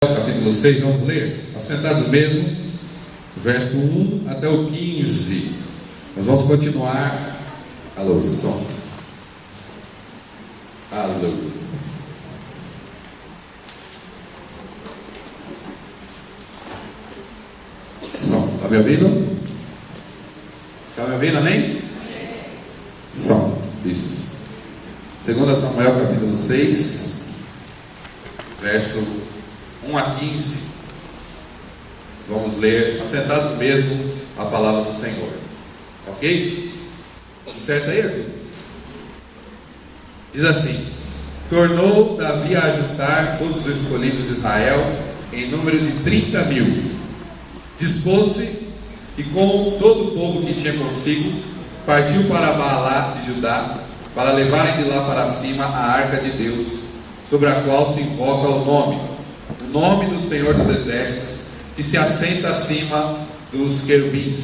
Capítulo 6, vamos ler? Assentados mesmo, verso 1 até o 15. Nós vamos continuar. Alô, som. Alô. Som. Está me ouvindo? Está me ouvindo, amém? Som. Isso. 2 Samuel, capítulo 6, verso 1 a 15, vamos ler, assentados mesmo, a palavra do Senhor, ok? Tudo certo aí, Arthur? Diz assim: tornou Davi a juntar todos os escolhidos de Israel, em número de 30.000, dispôs-se, e com todo o povo que tinha consigo, partiu para Baalá de Judá, para levarem de lá para cima a arca de Deus, sobre a qual se invoca o nome do Senhor dos Exércitos, que se assenta acima dos querubins.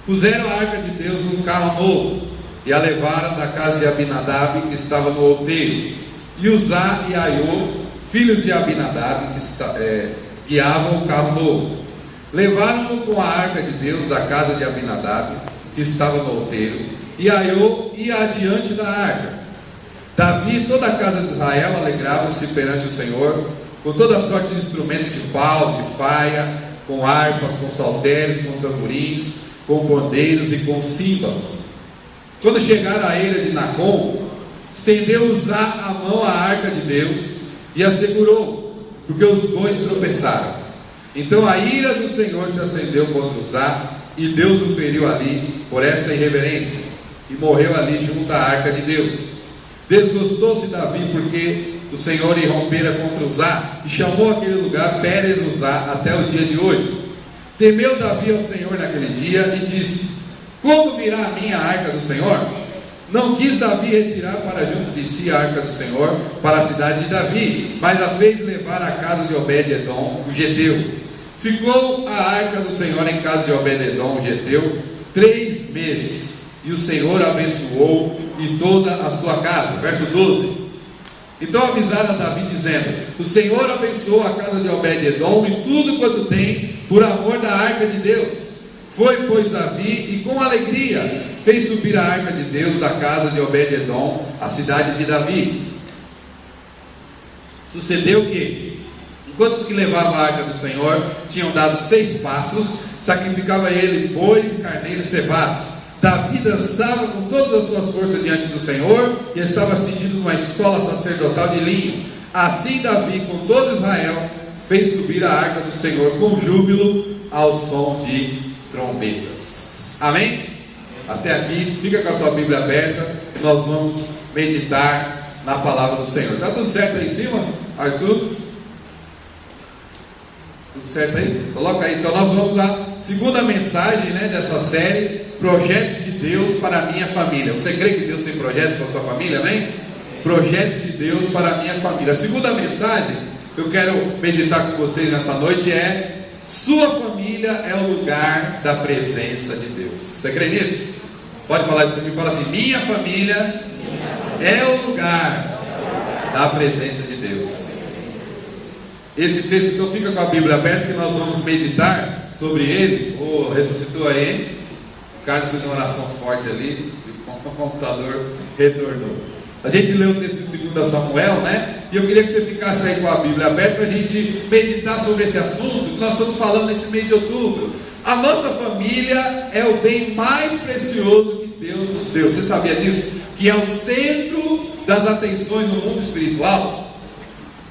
Puseram a arca de Deus num carro novo, e a levaram da casa de Abinadab, que estava no outeiro, e Uzá e Aiô, filhos de Abinadab, que guiavam o carro novo. Levaram-no com a arca de Deus da casa de Abinadab, que estava no outeiro, e Aiô ia adiante da arca. Davi e toda a casa de Israel alegravam-se perante o Senhor, com toda sorte de instrumentos de pau, de faia, com harpas, com saltérios, com tamborins, com pandeiros e com símbolos. Quando chegaram à ilha de Nacon, estendeu Uzá a mão à arca de Deus e a segurou, porque os bois tropeçaram. Então a ira do Senhor se acendeu contra Uzá, e Deus o feriu ali por esta irreverência, e morreu ali junto à arca de Deus. Desgostou-se Davi porque o Senhor irrompera contra Uzá, e chamou aquele lugar Pérez Uzá até o dia de hoje. Temeu Davi ao Senhor naquele dia e disse: como virá a minha arca do Senhor? Não quis Davi retirar para junto de si a arca do Senhor para a cidade de Davi, mas a fez levar à casa de Obed-edom, o geteu. Ficou a arca do Senhor em casa de Obed-edom, o geteu, 3 meses, e o Senhor abençoou e toda a sua casa. Verso 12. Então avisaram a Davi dizendo: o Senhor abençoou a casa de Obed-edom e tudo quanto tem, por amor da arca de Deus. Foi, pois, Davi, e com alegria fez subir a arca de Deus da casa de Obed-edom, a cidade de Davi. Sucedeu que, enquanto os que levavam a arca do Senhor tinham dado 6 passos, sacrificava ele bois e carneiros cevados. Davi dançava com todas as suas forças diante do Senhor, e estava cingido numa escola sacerdotal de linho. Assim Davi, com todo Israel, fez subir a arca do Senhor com júbilo, ao som de trombetas. Amém? Até aqui, fica com a sua Bíblia aberta, e nós vamos meditar na palavra do Senhor. Está tudo certo aí em cima, Arthur? Tudo certo aí? Coloca aí. Então nós vamos à segunda mensagem, dessa série, Projetos de Deus para a minha família. Você crê que Deus tem projetos para a sua família, amém? Projetos de Deus para a minha família. A segunda mensagem que eu quero meditar com vocês nessa noite é: sua família é o lugar da presença de Deus. Você crê nisso? Pode falar isso comigo. Fala assim: minha família é o lugar da presença de Deus. Esse texto, então, fica com a Bíblia aberta, que nós vamos meditar sobre ele. Ressuscitou aí. O Carlos fez uma oração forte ali, e o computador retornou. A gente leu o texto de 2 Samuel, e eu queria que você ficasse aí com a Bíblia aberta para a gente meditar sobre esse assunto que nós estamos falando nesse mês de outubro. A nossa família é o bem mais precioso que Deus nos deu. Você sabia disso? Que é o centro das atenções no mundo espiritual.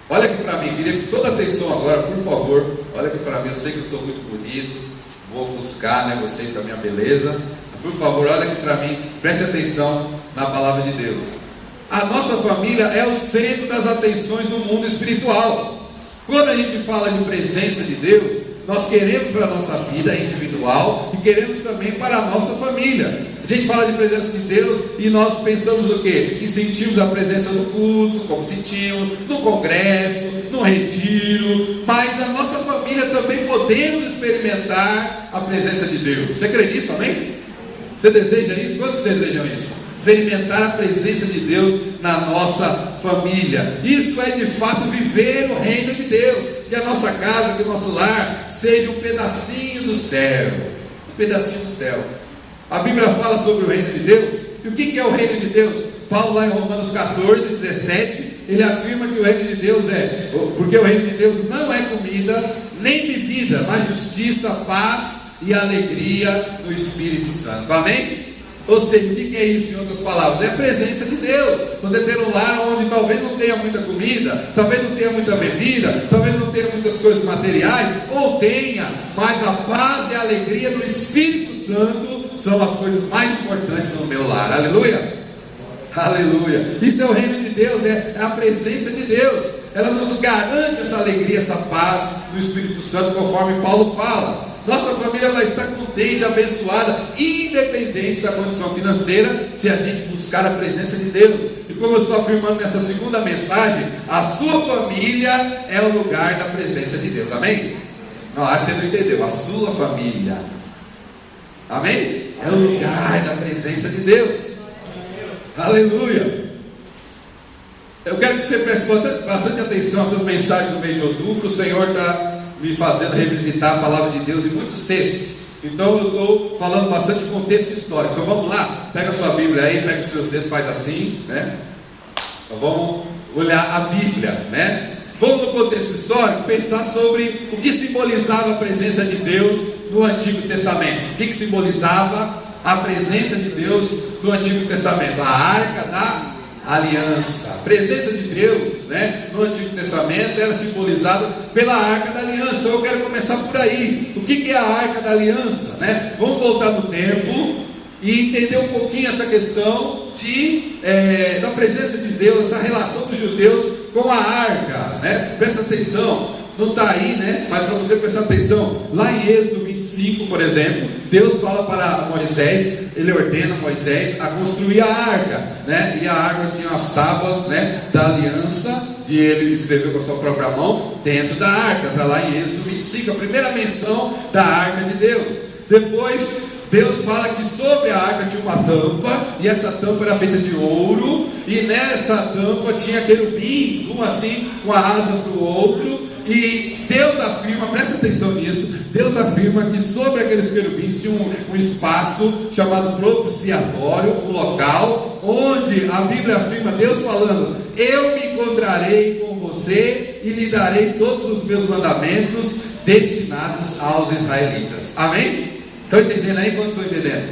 Olha aqui para mim, queria que toda atenção agora, por favor, olha aqui para mim. Eu sei que eu sou muito bonito, vou ofuscar, vocês com a minha beleza, mas por favor, olha aqui para mim, preste atenção na palavra de Deus. A nossa família é o centro das atenções do mundo espiritual. Quando a gente fala de presença de Deus, nós queremos para a nossa vida individual e queremos também para a nossa família. A gente fala de presença de Deus e nós pensamos o quê? E sentimos a presença no culto, como sentimos no congresso, no retiro. Mas a nossa família também podemos experimentar a presença de Deus. Você crê nisso, amém? Você deseja isso? Quantos desejam isso? Experimentar a presença de Deus na nossa família. Isso é de fato viver o reino de Deus. que a nossa casa, que o nosso lar seja um pedacinho do céu. Um pedacinho do céu. A Bíblia fala sobre o reino de Deus. E o que é o reino de Deus? Paulo, lá em Romanos 14, 17, ele afirma que o reino de Deus porque o reino de Deus não é comida, nem bebida, mas justiça, paz e alegria no Espírito Santo. Amém? Ou seja, o que é isso em outras palavras? É a presença de Deus. Você ter um lar onde talvez não tenha muita comida, talvez não tenha muita bebida, talvez não tenha muitas coisas materiais, ou tenha, mas a paz e a alegria do Espírito Santo são as coisas mais importantes no meu lar. Aleluia! Aleluia! Isso é o reino de Deus, é a presença de Deus. Ela nos garante essa alegria, essa paz no Espírito Santo, conforme Paulo fala. Nossa família vai estar contente, abençoada, independente da condição financeira, se a gente buscar a presença de Deus. E como eu estou afirmando nessa segunda mensagem, a sua família é o lugar da presença de Deus. Amém? Não, acho que você não entendeu. A sua família, amém? É o lugar da presença de Deus. Aleluia! Eu quero que você preste bastante atenção às suas mensagens no mês de outubro. O Senhor está me fazendo revisitar a palavra de Deus em muitos textos. Então eu estou falando bastante de contexto histórico. Então vamos lá, pega a sua Bíblia aí, pega os seus dedos, faz assim, né? Então vamos olhar a Bíblia, né? Vamos no contexto histórico pensar sobre o que simbolizava a presença de Deus no Antigo Testamento. O que simbolizava a presença de Deus no Antigo Testamento? A Arca da Aliança. A presença de Deus, né, no Antigo Testamento era simbolizada pela Arca da Aliança. Então eu quero começar por aí. O que é a Arca da Aliança, né? Vamos voltar no tempo e entender um pouquinho essa questão da presença de Deus, essa relação dos judeus com a Arca, né? Presta atenção, não está aí, né? Mas para você prestar atenção, lá em Êxodo 25, por exemplo, Deus fala para Moisés, ele ordena Moisés a construir a arca, né? E a arca tinha as tábuas, né, da aliança, e ele escreveu com a sua própria mão dentro da arca. Está lá em Êxodo 25, a primeira menção da arca de Deus. Depois Deus fala que sobre a arca tinha uma tampa, e essa tampa era feita de ouro, e nessa tampa tinha querubins, um assim com a asa para o outro. E Deus afirma, presta atenção nisso, Deus afirma que sobre aqueles querubins tinha um espaço chamado propiciatório, um local onde a Bíblia afirma, Deus falando: eu me encontrarei com você e lhe darei todos os meus mandamentos destinados aos israelitas. Amém? Estão entendendo aí? Quantos estão entendendo?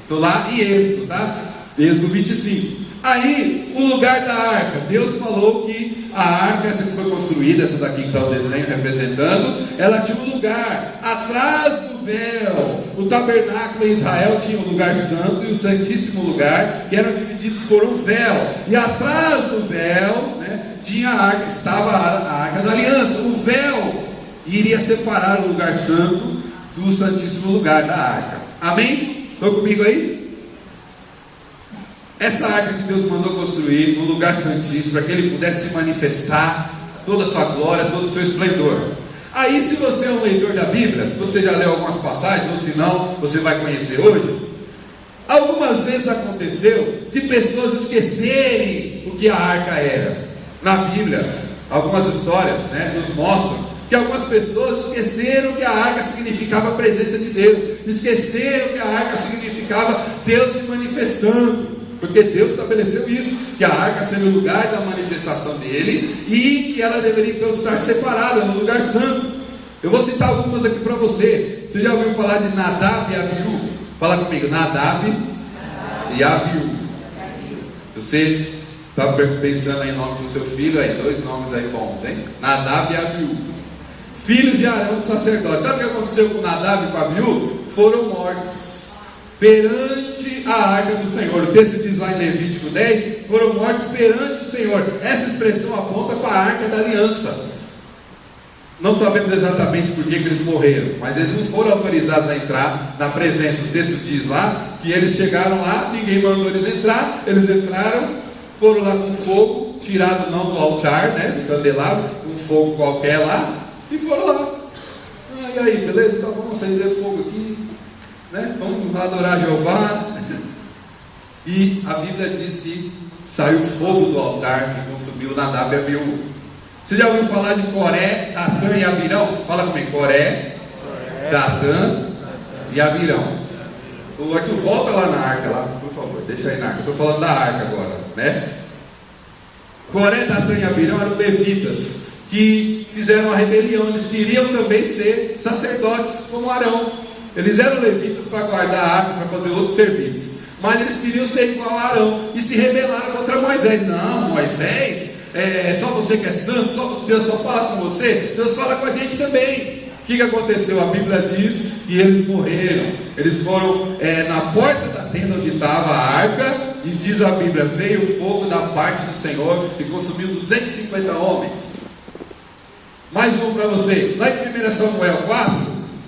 Estou lá em Êxodo, tá? Êxodo 25. Aí, o lugar da arca, Deus falou que a arca, essa que foi construída, essa daqui que está o desenho representando, ela tinha um lugar atrás do véu. O tabernáculo em Israel tinha o lugar santo e o santíssimo lugar, que eram divididos por um véu. E atrás do véu, né, tinha a arca, estava a arca da aliança. O véu iria separar o lugar santo do santíssimo lugar da arca. Amém? Estão comigo aí? Essa arca que Deus mandou construir no lugar santíssimo, para que ele pudesse se manifestar toda a sua glória, todo o seu esplendor. Aí, se você é um leitor da Bíblia, se você já leu algumas passagens, ou se não, você vai conhecer hoje. Algumas vezes aconteceu de pessoas esquecerem o que a arca era. Na Bíblia, algumas histórias, né, nos mostram que algumas pessoas esqueceram que a arca significava a presença de Deus, esqueceram que a arca significava Deus se manifestando. Porque Deus estabeleceu isso, que a arca seria o lugar da manifestação dele, e que ela deveria então estar separada no lugar santo. Eu vou citar algumas aqui para você. Você já ouviu falar de Nadab e Abiú? Fala comigo, Nadab e Abiú. Você está pensando em nome do seu filho, aí, dois nomes aí bons, hein? Nadab e Abiú, filhos de Arão, sacerdote. Sabe o que aconteceu com Nadab e com Abiú? Foram mortos perante a arca do Senhor. O texto diz lá em Levítico 10, foram mortos perante o Senhor. Essa expressão aponta para a arca da aliança. Não sabemos exatamente por que eles morreram, mas eles não foram autorizados a entrar na presença. O texto diz lá que eles chegaram lá, ninguém mandou eles entrar, eles entraram, foram lá com fogo, tirado não do altar, né, do candelabro, um fogo qualquer lá, e foram lá. E aí, beleza? Então vamos acender fogo aqui, né? Vamos adorar Jeová. E a Bíblia diz que saiu fogo do altar que consumiu Nadab e Abiú. Você já ouviu falar de Coré, Datã e Abirão? Fala comigo, Coré, Datã e Abirão. O Arthur, volta lá na arca, lá, por favor, deixa aí na arca. Eu estou falando da arca agora, né? Coré, Datã e Abirão eram levitas que fizeram uma rebelião. Eles queriam também ser sacerdotes como Arão. Eles eram levitas para guardar a arca, para fazer outros serviços, mas eles queriam ser igual a Arão e se rebelaram contra Moisés. Não, Moisés, só você que é santo, Deus só fala com você, Deus fala com a gente também. O que aconteceu? A Bíblia diz que eles morreram. Eles foram na porta da tenda onde estava a arca, e diz a Bíblia: veio fogo da parte do Senhor e consumiu 250 homens. Mais um para você. Lá em 1 Samuel 4,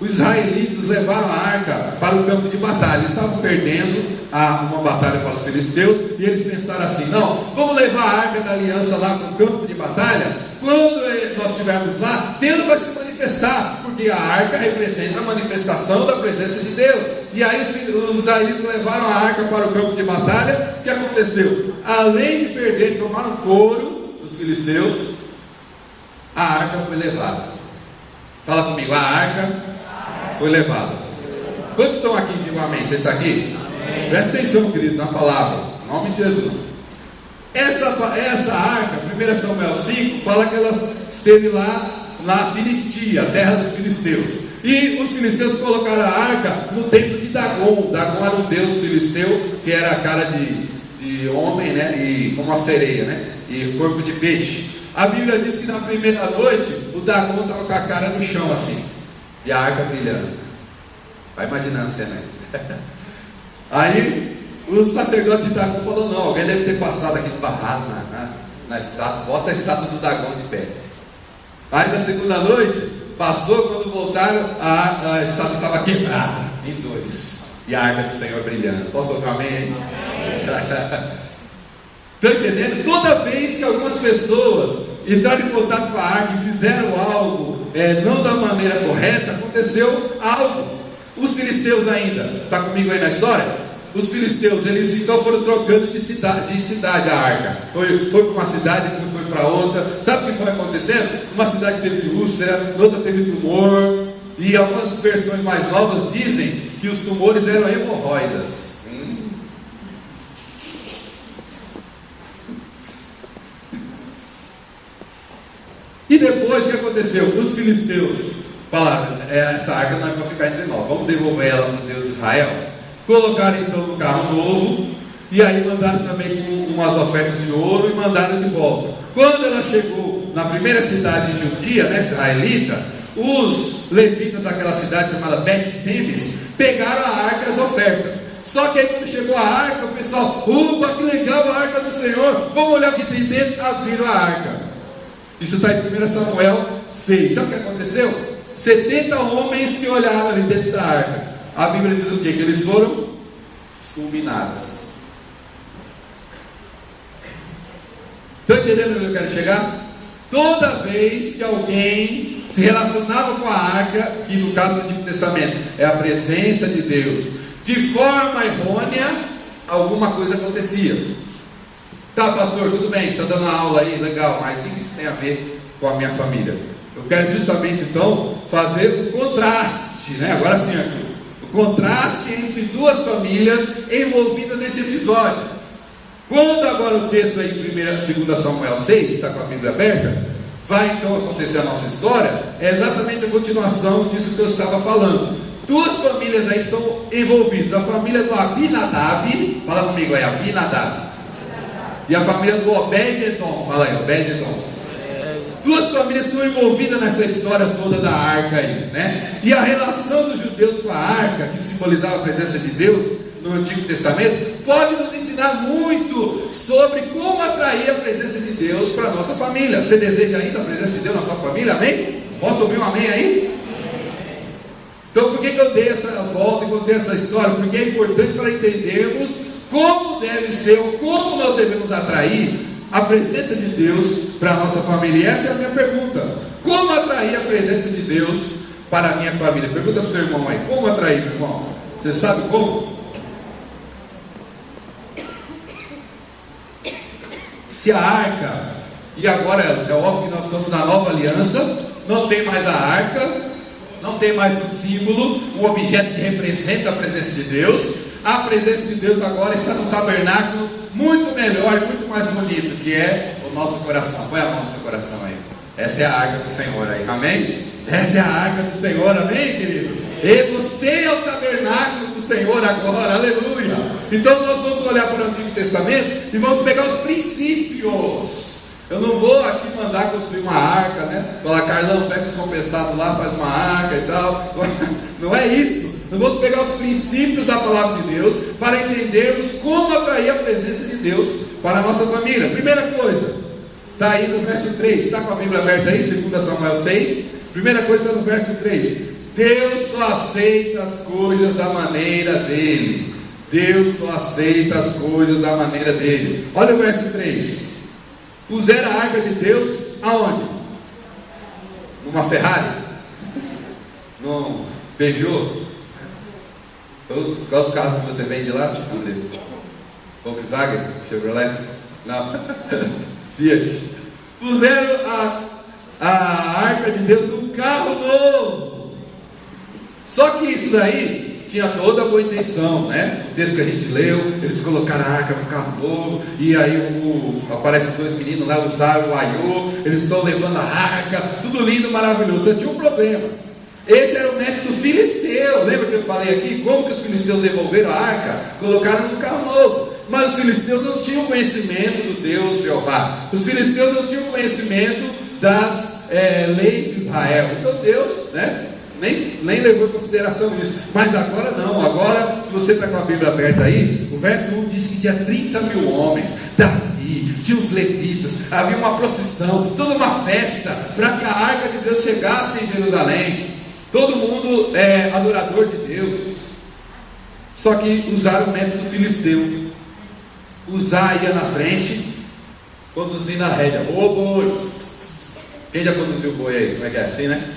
os israelitas levaram a arca para o campo de batalha. Eles estavam perdendo uma batalha para os filisteus, e eles pensaram assim: não, vamos levar a arca da aliança lá para o campo de batalha. Quando nós estivermos lá, Deus vai se manifestar, porque a arca representa a manifestação da presença de Deus. E aí os israelitas levaram a arca para o campo de batalha. O que aconteceu? Além de perder, tomaram couro dos filisteus, a arca foi levada. Fala comigo, a arca foi levada. Quantos estão aqui? Digo amém. Você está aqui? Amém. Presta atenção, querido, na palavra, em nome de Jesus. Essa arca, 1 Samuel 5, fala que ela esteve lá na Filistia, a terra dos filisteus. E os filisteus colocaram a arca no templo de Dagon. Dagon era um deus filisteu, que era a cara de homem, né? E como uma sereia, né? E corpo de peixe. A Bíblia diz que na primeira noite o Dagon estava com a cara no chão assim, e a arca brilhando. Vai imaginando a cena aí. Aí os sacerdotes de Dagon falaram: não, alguém deve ter passado aqui esbarrado na estátua, bota a estátua do Dagon de pé. Aí na segunda noite, passou, quando voltaram, a estátua estava quebrada em dois, e a arca do Senhor brilhando. Posso ouvir um amém? Estão entendendo? Toda vez que algumas pessoas entraram em contato com a arca e fizeram algo não da maneira correta, aconteceu algo. Os filisteus ainda, está comigo aí na história? Os filisteus, eles então foram trocando de cidade a arca. Foi para uma cidade, depois foi para outra. Sabe o que foi acontecendo? Uma cidade teve úlcera, outra teve tumor, e algumas versões mais novas dizem que os tumores eram hemorroidas. E depois o que aconteceu? Os filisteus falaram: essa arca não é para ficar entre nós, vamos devolver ela para o Deus de Israel. Colocaram então no carro novo, e aí mandaram também com umas ofertas de ouro, e mandaram de volta. Quando ela chegou na primeira cidade judia, né, israelita, os levitas daquela cidade chamada Bet-Semes pegaram a arca e as ofertas. Só que aí quando chegou a arca, o pessoal: opa, que legal, a arca do Senhor, vamos olhar o que tem dentro. Abriram a arca. Isso está em 1 Samuel 6. Sabe o que aconteceu? 70 homens que olharam ali dentro da arca. A Bíblia diz o quê? Que eles foram fulminados. Estão entendendo onde eu quero chegar? Toda vez que alguém se relacionava com a arca, que no caso do Antigo Testamento é a presença de Deus, de forma errônea, alguma coisa acontecia. Tá, pastor, tudo bem, você está dando uma aula aí, legal, mas o que isso tem a ver com a minha família? Eu quero justamente então fazer o contraste, né? Agora sim, aqui, o contraste entre duas famílias envolvidas nesse episódio. Quando agora o texto aí em 2 Samuel 6, está com a Bíblia aberta, vai então acontecer a nossa história, é exatamente a continuação disso que eu estava falando. Duas famílias aí estão envolvidas: a família do Abinadab, fala comigo aí, Abinadab, e a família do Obed-Edom. Fala aí, Obed-Edom. Duas famílias estão envolvidas nessa história toda da arca aí, né? E a relação dos judeus com a arca, que simbolizava a presença de Deus no Antigo Testamento, pode nos ensinar muito sobre como atrair a presença de Deus para a nossa família. Você deseja ainda a presença de Deus na sua família? Amém? Posso ouvir um amém aí? Então por que eu dei essa volta e contei essa história? Porque é importante para entendermos como deve ser, ou como nós devemos atrair a presença de Deus para a nossa família. E essa é a minha pergunta: como atrair a presença de Deus para a minha família? Pergunta para o seu irmão aí: como atrair, meu irmão? Você sabe como? Se a arca e agora é óbvio que nós estamos na nova aliança, não tem mais a arca, não tem mais o símbolo, um objeto que representa a presença de Deus. A presença de Deus agora está no tabernáculo, muito melhor e muito mais bonito, que é o nosso coração. Põe a mão no seu coração aí. Essa é a arca do Senhor aí, amém? Essa é a arca do Senhor, amém, querido? E você é o tabernáculo do Senhor agora, aleluia. Então nós vamos olhar para o Antigo Testamento e vamos pegar os princípios. Eu não vou aqui mandar construir uma arca, né? Falar, Carlão, pega os compensados lá, faz uma arca e tal. Não é isso. Nós vamos pegar os princípios da palavra de Deus para entendermos como atrair a presença de Deus para a nossa família. Primeira coisa, está aí no verso 3, está com a Bíblia aberta aí, 2 Samuel 6. Primeira coisa está no verso 3. Deus só aceita as coisas da maneira dele. Deus só aceita as coisas da maneira dele. Olha o verso 3. Puseram a arca de Deus aonde? Numa Ferrari? Num Peugeot? Qual os carros que você vende lá, Andressa? Volkswagen? Chevrolet? Não. Fiat. Puseram a arca de Deus num carro novo. Só que isso daí tinha toda a boa intenção, né? O texto que a gente leu, eles colocaram a arca no carro novo, e aí aparecem os dois meninos lá, usaram o aiô, eles estão levando a arca, tudo lindo, maravilhoso. Só tinha um problema. Esse era o método filisteu. Lembra que eu falei aqui como que os filisteus devolveram a arca? Colocaram no carro novo. Mas os filisteus não tinham conhecimento do Deus Jeová. Os filisteus não tinham conhecimento das leis de Israel. Então Deus, né, nem levou em consideração isso. Mas agora não. Agora, se você está com a Bíblia aberta aí, o verso 1 diz que tinha 30 mil homens. Davi, tinha os levitas, havia uma procissão, toda uma festa para que a arca de Deus chegasse em Jerusalém. Todo mundo é adorador de Deus. Só que usaram o método filisteu. Uzá ia na frente, conduzindo a rédea. Ô boi! Quem já conduziu o boi aí? Como é que é? Assim, né?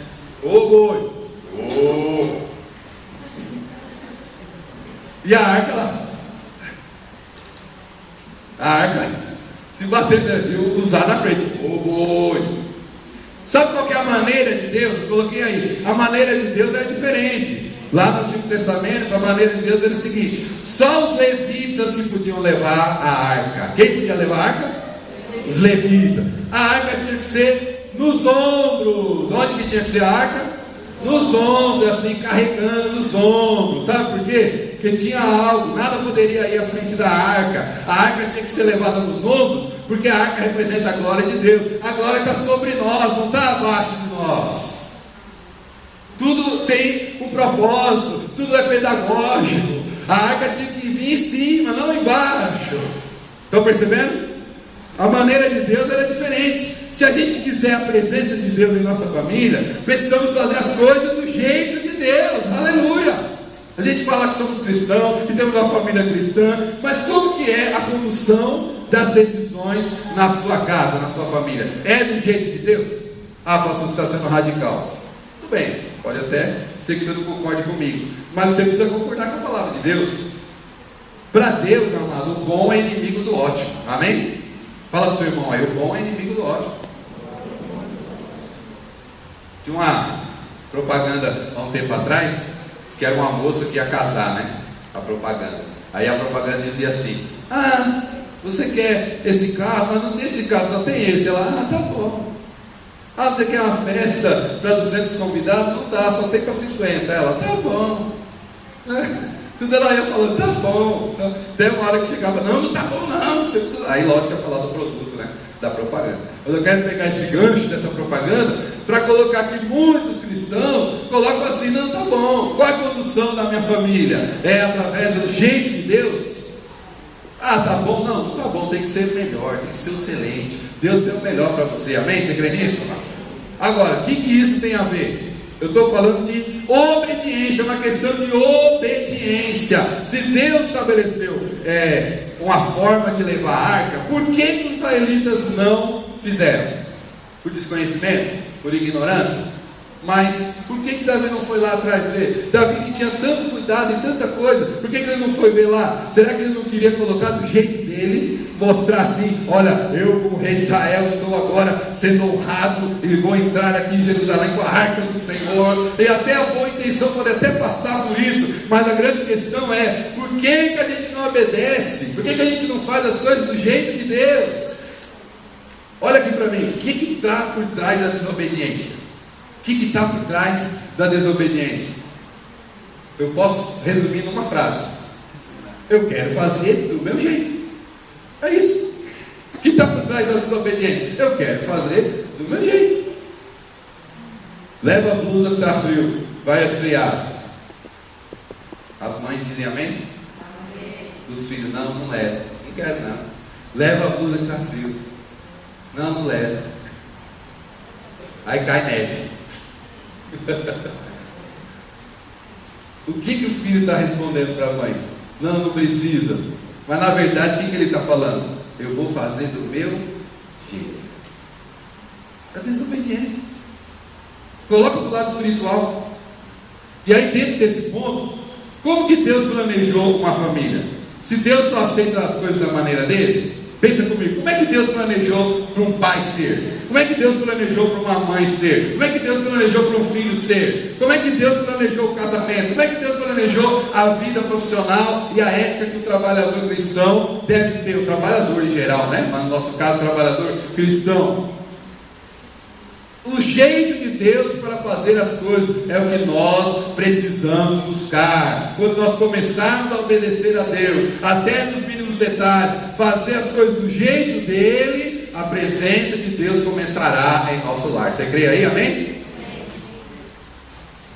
Ô boi! Ô! E a arca lá? A arca se bater, usar na frente. Ô boi! Sabe qual que é a maneira de Deus? Eu coloquei aí. A maneira de Deus é diferente. Lá no Antigo Testamento, a maneira de Deus era o seguinte: só os levitas que podiam levar a arca. Quem podia levar a arca? Os levitas. A arca tinha que ser nos ombros. Onde que tinha que ser a arca? Nos ombros, assim, carregando nos ombros. Sabe por quê? Porque tinha algo, nada poderia ir à frente da arca. A arca tinha que ser levada nos ombros, porque a arca representa a glória de Deus. A glória está sobre nós, não está abaixo de nós. Tudo tem um propósito, tudo é pedagógico. A arca tinha que vir em cima, não embaixo. Estão percebendo? A maneira de Deus era diferente. Se a gente quiser a presença de Deus em nossa família, precisamos fazer as coisas do jeito de Deus. Aleluia! A gente fala que somos cristãos e temos uma família cristã, mas como que é a condução das decisões na sua casa, na sua família? É do jeito de Deus? Ah, pastor, você está sendo radical. Tudo bem, pode até ser que você não concorde comigo, mas você precisa concordar com a palavra de Deus. Para Deus, amado, o bom é inimigo do ótimo. Amém? Fala para o seu irmão aí, o bom é inimigo do ótimo. Tinha uma propaganda há um tempo atrás, que era uma moça que ia casar, né? A propaganda. Aí a propaganda dizia assim: ah, você quer esse carro, mas não tem esse carro, só tem esse. Ela, ah, tá bom. Ah, você quer uma festa para 200 convidados? Não dá, só tem para 50. Ela, tá bom. Tudo ela ia falando, tá bom. Então, até uma hora que chegava, não tá bom não. Você precisa... Aí lógico ia falar do produto, né? Da propaganda. Mas eu quero pegar esse gancho dessa propaganda para colocar que muitos cristãos colocam assim: não, tá bom. Qual é a condução da minha família? É através do jeito de Deus? Ah, tá bom, não tá bom, tem que ser melhor, tem que ser excelente. Deus tem o melhor para você, amém? Você crê nisso? Agora, o que isso tem a ver? Eu estou falando de obediência, é uma questão de obediência. Se Deus estabeleceu uma forma de levar a arca, por que os israelitas não fizeram? Por desconhecimento? Por ignorância? Mas por que Davi não foi lá atrás ver? Davi que tinha tanto cuidado e tanta coisa, por que ele não foi ver lá? Será que ele não queria colocar do jeito dele? dele, mostrar assim: olha, eu como rei de Israel estou agora sendo honrado e vou entrar aqui em Jerusalém com a arca do Senhor. E até a boa intenção pode até passar por isso, mas a grande questão é: por que a gente não obedece? Por que a gente não faz as coisas do jeito de Deus? Olha aqui para mim, o que está por trás da desobediência? O que está por trás da desobediência? Eu posso resumir numa frase: eu quero fazer do meu jeito. É isso. O que está por trás da desobediência? Eu quero fazer do meu jeito. Leva a blusa que está frio, vai esfriar. As mães dizem amém? Amém. Os filhos: não leva. Não quero não. Leva a blusa que está frio. Não leva. Aí cai neve. O que o filho está respondendo para a mãe? Não precisa. Mas na verdade, o que ele está falando? Eu vou fazer do meu jeito. É desobediência. Coloca para o lado espiritual. E aí, dentro desse ponto, como que Deus planejou uma família? Se Deus só aceita as coisas da maneira dele, pensa comigo, como é que Deus planejou para um pai ser? Como é que Deus planejou para uma mãe ser? Como é que Deus planejou para um filho ser? Como é que Deus planejou o casamento? Como é que Deus planejou a vida profissional e a ética que o trabalhador cristão deve ter? O trabalhador em geral, né? Mas no nosso caso, o trabalhador cristão. O jeito de Deus para fazer as coisas é o que nós precisamos buscar. Quando nós começarmos a obedecer a Deus, até nos mínimos detalhes, fazer as coisas do jeito dele, a presença de Deus começará em nosso lar. Você crê aí? Amém?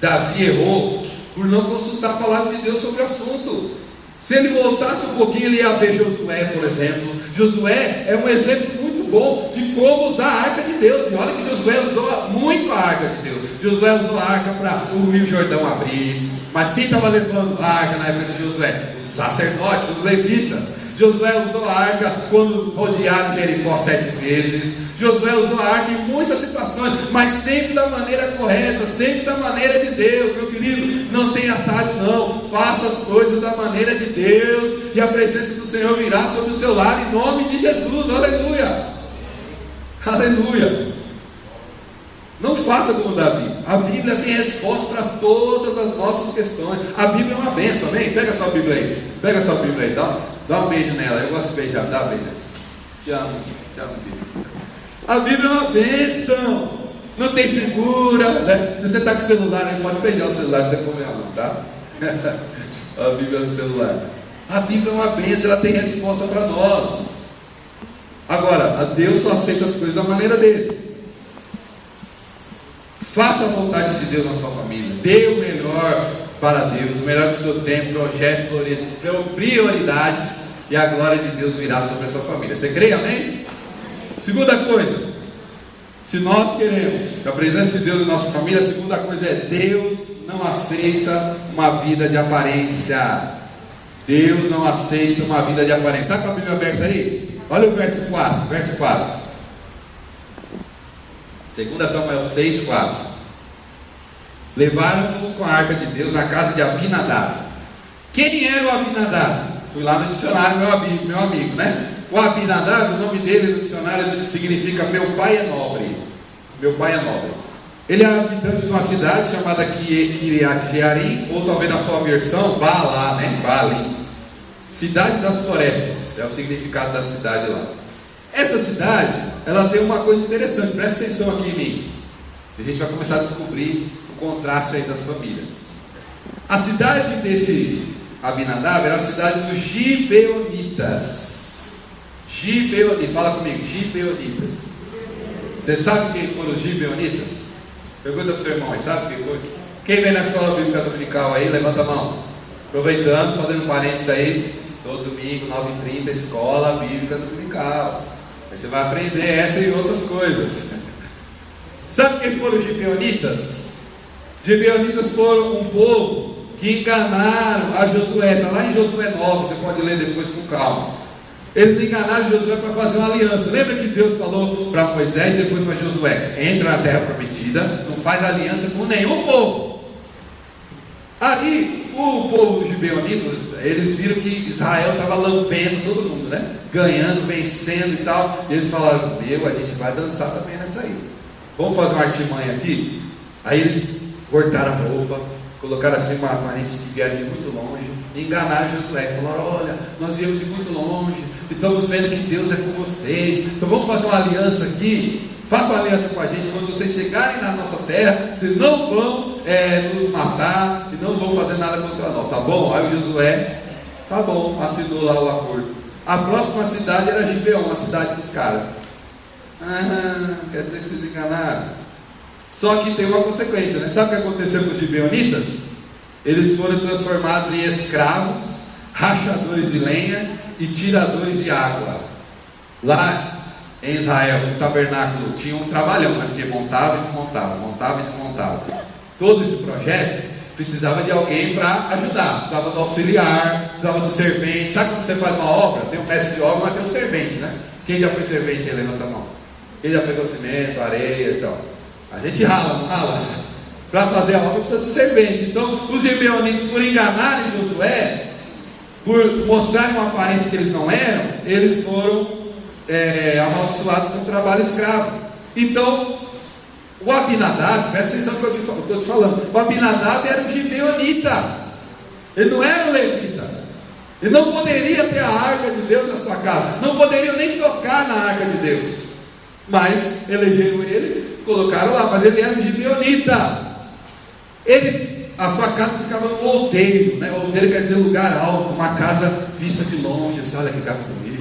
Davi errou por não consultar a palavra de Deus sobre o assunto. Se ele voltasse um pouquinho, ele ia ver Josué, por exemplo. Josué é um exemplo muito bom de como usar a arca de Deus. E olha que Josué usou muito a arca de Deus. Josué usou a arca para o Rio Jordão abrir. Mas quem estava levando a arca na época de Josué? Os sacerdotes, os levitas. Josué usou a arca quando rodearam Jericó 7 vezes. Josué usou a arca em muitas situações, mas sempre da maneira correta, sempre da maneira de Deus. Meu querido, não tem atalho não. Faça as coisas da maneira de Deus, e a presença do Senhor virá sobre o seu lar, em nome de Jesus. Aleluia, aleluia. Não faça como Davi. A Bíblia tem resposta para todas as nossas questões. A Bíblia é uma bênção, amém? Pega a sua Bíblia aí. Pega a sua Bíblia aí, dá um beijo nela. Eu gosto de beijar, dá um beijo. Te amo, filho. A Bíblia é uma bênção. Não tem figura, né? Se você está com o celular aí, pode beijar o celular, não tem problema não, tá? A Bíblia no celular. A Bíblia é uma bênção, ela tem resposta para nós. Agora, a Deus só aceita as coisas da maneira dele. Faça a vontade de Deus na sua família. Dê o melhor para Deus, o melhor do seu tempo, projetos, prioridades, e a glória de Deus virá sobre a sua família. Você crê, amém? Segunda coisa, se nós queremos a presença de Deus na nossa família, a segunda coisa é: Deus não aceita uma vida de aparência. Deus não aceita uma vida de aparência. Está com a Bíblia aberta aí? Olha o verso 4. Verso 4. 2 Samuel 6, 4. Levaram-no com a arca de Deus na casa de Abinadab. Quem era o Abinadab? Fui lá no dicionário, meu amigo, né? O Abinadab, o nome dele no dicionário significa meu pai é nobre. Meu pai é nobre. Ele é habitante de uma cidade chamada Kiriat Jearim, ou talvez na sua versão, Baalá, né? Baalim. Cidade das florestas, é o significado da cidade lá. Essa cidade, ela tem uma coisa interessante, presta atenção aqui em mim. A gente vai começar a descobrir o contraste aí das famílias. A cidade desse Abinadab era a cidade dos Gibeonitas. Gibeonitas, fala comigo, Gibeonitas. Você sabe quem foram os Gibeonitas? Pergunta para o seu irmão, sabe quem foi? Quem vem na escola bíblica dominical aí, levanta a mão. Aproveitando, fazendo parênteses aí, todo domingo, 9h30, escola bíblica dominical. Aí você vai aprender essa e outras coisas. Sabe quem foram os Gibeonitas? Gibeonitas foram um povo que enganaram a Josué. Está lá em Josué 9, você pode ler depois com calma. Eles enganaram Josué para fazer uma aliança. Lembra que Deus falou para Moisés e depois para Josué: entra na terra prometida, não faz aliança com nenhum povo. Ali o povo gibeonita, eles viram que Israel estava lambendo todo mundo, né? Ganhando, vencendo e tal. E eles falaram: a gente vai dançar também nessa aí. Vamos fazer uma artimanha aqui? Aí eles cortaram a roupa, colocaram assim uma aparência que vieram de muito longe, e enganaram Josué. Falaram: olha, nós viemos de muito longe, e estamos vendo que Deus é com vocês, então vamos fazer uma aliança aqui. Façam uma aliança com a gente. Quando vocês chegarem na nossa terra, vocês não vão nos matar e não vão fazer nada contra nós, tá bom? Aí o Josué, tá bom, assinou lá o acordo. A próxima cidade era Gibeon, a cidade dos caras. Quer dizer que vocês enganaram. Só que tem uma consequência, né? Sabe o que aconteceu com os gibeonitas? Eles foram transformados em escravos, rachadores de lenha e tiradores de água. Lá em Israel, no tabernáculo, tinha um trabalhão, né? Porque montava e desmontava, montava e desmontava. Todo esse projeto precisava de alguém para ajudar, precisava do auxiliar, precisava do servente. Sabe quando você faz uma obra? Tem um mestre de obra, mas tem um servente, né? Quem já foi servente aí, levanta a mão. Quem já pegou cimento, areia e tal? A gente rala, não rala? Para fazer a obra precisa do servente. Então, os gibeonitas, por enganarem Josué, por mostrarem uma aparência que eles não eram, eles foram amaldiçoados com trabalho escravo. Então, o Abinadab, presta atenção no que eu estou te falando. O Abinadab era um gibeonita, ele não era um levita. Ele não poderia ter a arca de Deus na sua casa, não poderia nem tocar na arca de Deus. Mas elegeram ele, colocaram lá, mas ele era um gibeonita. A sua casa ficava no outeiro, né? Outeiro quer dizer lugar alto, uma casa vista de longe, assim, olha que casa bonita.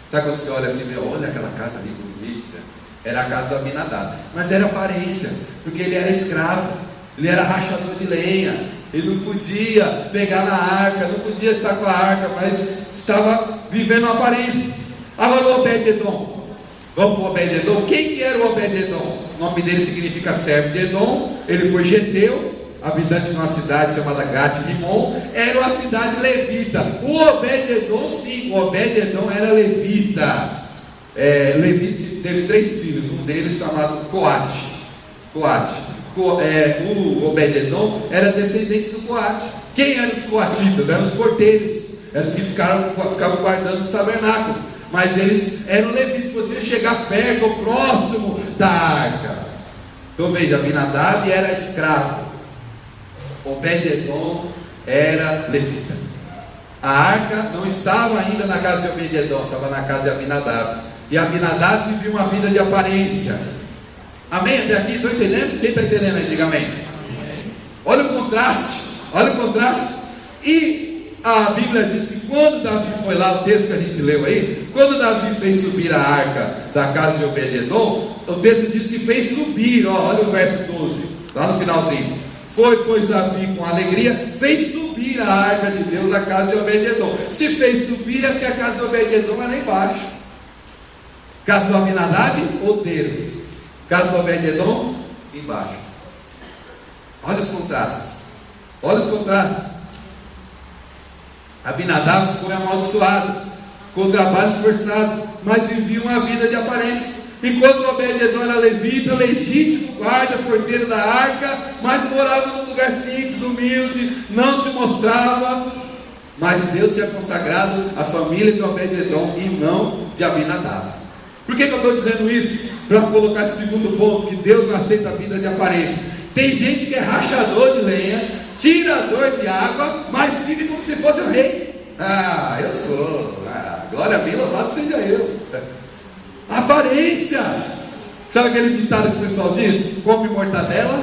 Sabe quando você olha assim, olha aquela casa ali bonita? Era a casa do Abinadab, mas era aparência, porque ele era escravo, ele era rachador de lenha, ele não podia pegar na arca, não podia estar com a arca, mas estava vivendo uma aparência. Agora o Obed-Edom, vamos para o Obed-Edom. Quem que era o Obed-Edom? O nome dele significa servo de Edom. Ele foi geteu, habitante de uma cidade chamada Gat-Rimon. Era uma cidade levita. O Obed-Edom, sim, o Obed-Edom era levita. Levita teve 3 filhos, um deles chamado Coate. O Obed-Edom era descendente do Coate. Quem eram os coatitas? Eram os porteiros, eram os que ficavam guardando os tabernáculos. Mas eles eram levitas, podiam chegar perto ou próximo da arca. Então veja, Abinadab era escravo, Obed-Edom era levita. A arca não estava ainda na casa de Obed-Edom, estava na casa de Abinadab. E Abinadab vivia uma vida de aparência. Amém? Até aqui? Estão entendendo? Quem está entendendo aí? Diga amém. Olha o contraste. Olha o contraste. E a Bíblia diz que quando Davi foi lá, o texto que a gente leu aí, quando Davi fez subir a arca da casa de Obed-Edom, o texto diz que fez subir, olha o verso 12, lá no finalzinho. Foi, pois, Davi com alegria, fez subir a arca de Deus à casa de Obed-Edom. Se fez subir é porque a casa de Obed-Edom era embaixo. Casa do Abinadab, outeiro. Casa do Obed-Edom, embaixo. Olha os contrastes. Olha os contrastes. Abinadab foi amaldiçoado com trabalho esforçado, mas vivia uma vida de aparência. Enquanto Obed-Edom era levita, legítimo guarda, porteiro da arca, mas morava num lugar simples, humilde, não se mostrava. Mas Deus tinha consagrado a família de Obed-Edom e não de Abinadab. Por que eu estou dizendo isso? Para colocar esse segundo ponto, que Deus não aceita a vida de aparência. Tem gente que é rachador de lenha, tirador de água, mas vive como se fosse o rei. Eu sou. Glória a mim, louvado seja eu. Aparência. Sabe aquele ditado que o pessoal diz? Come mortadela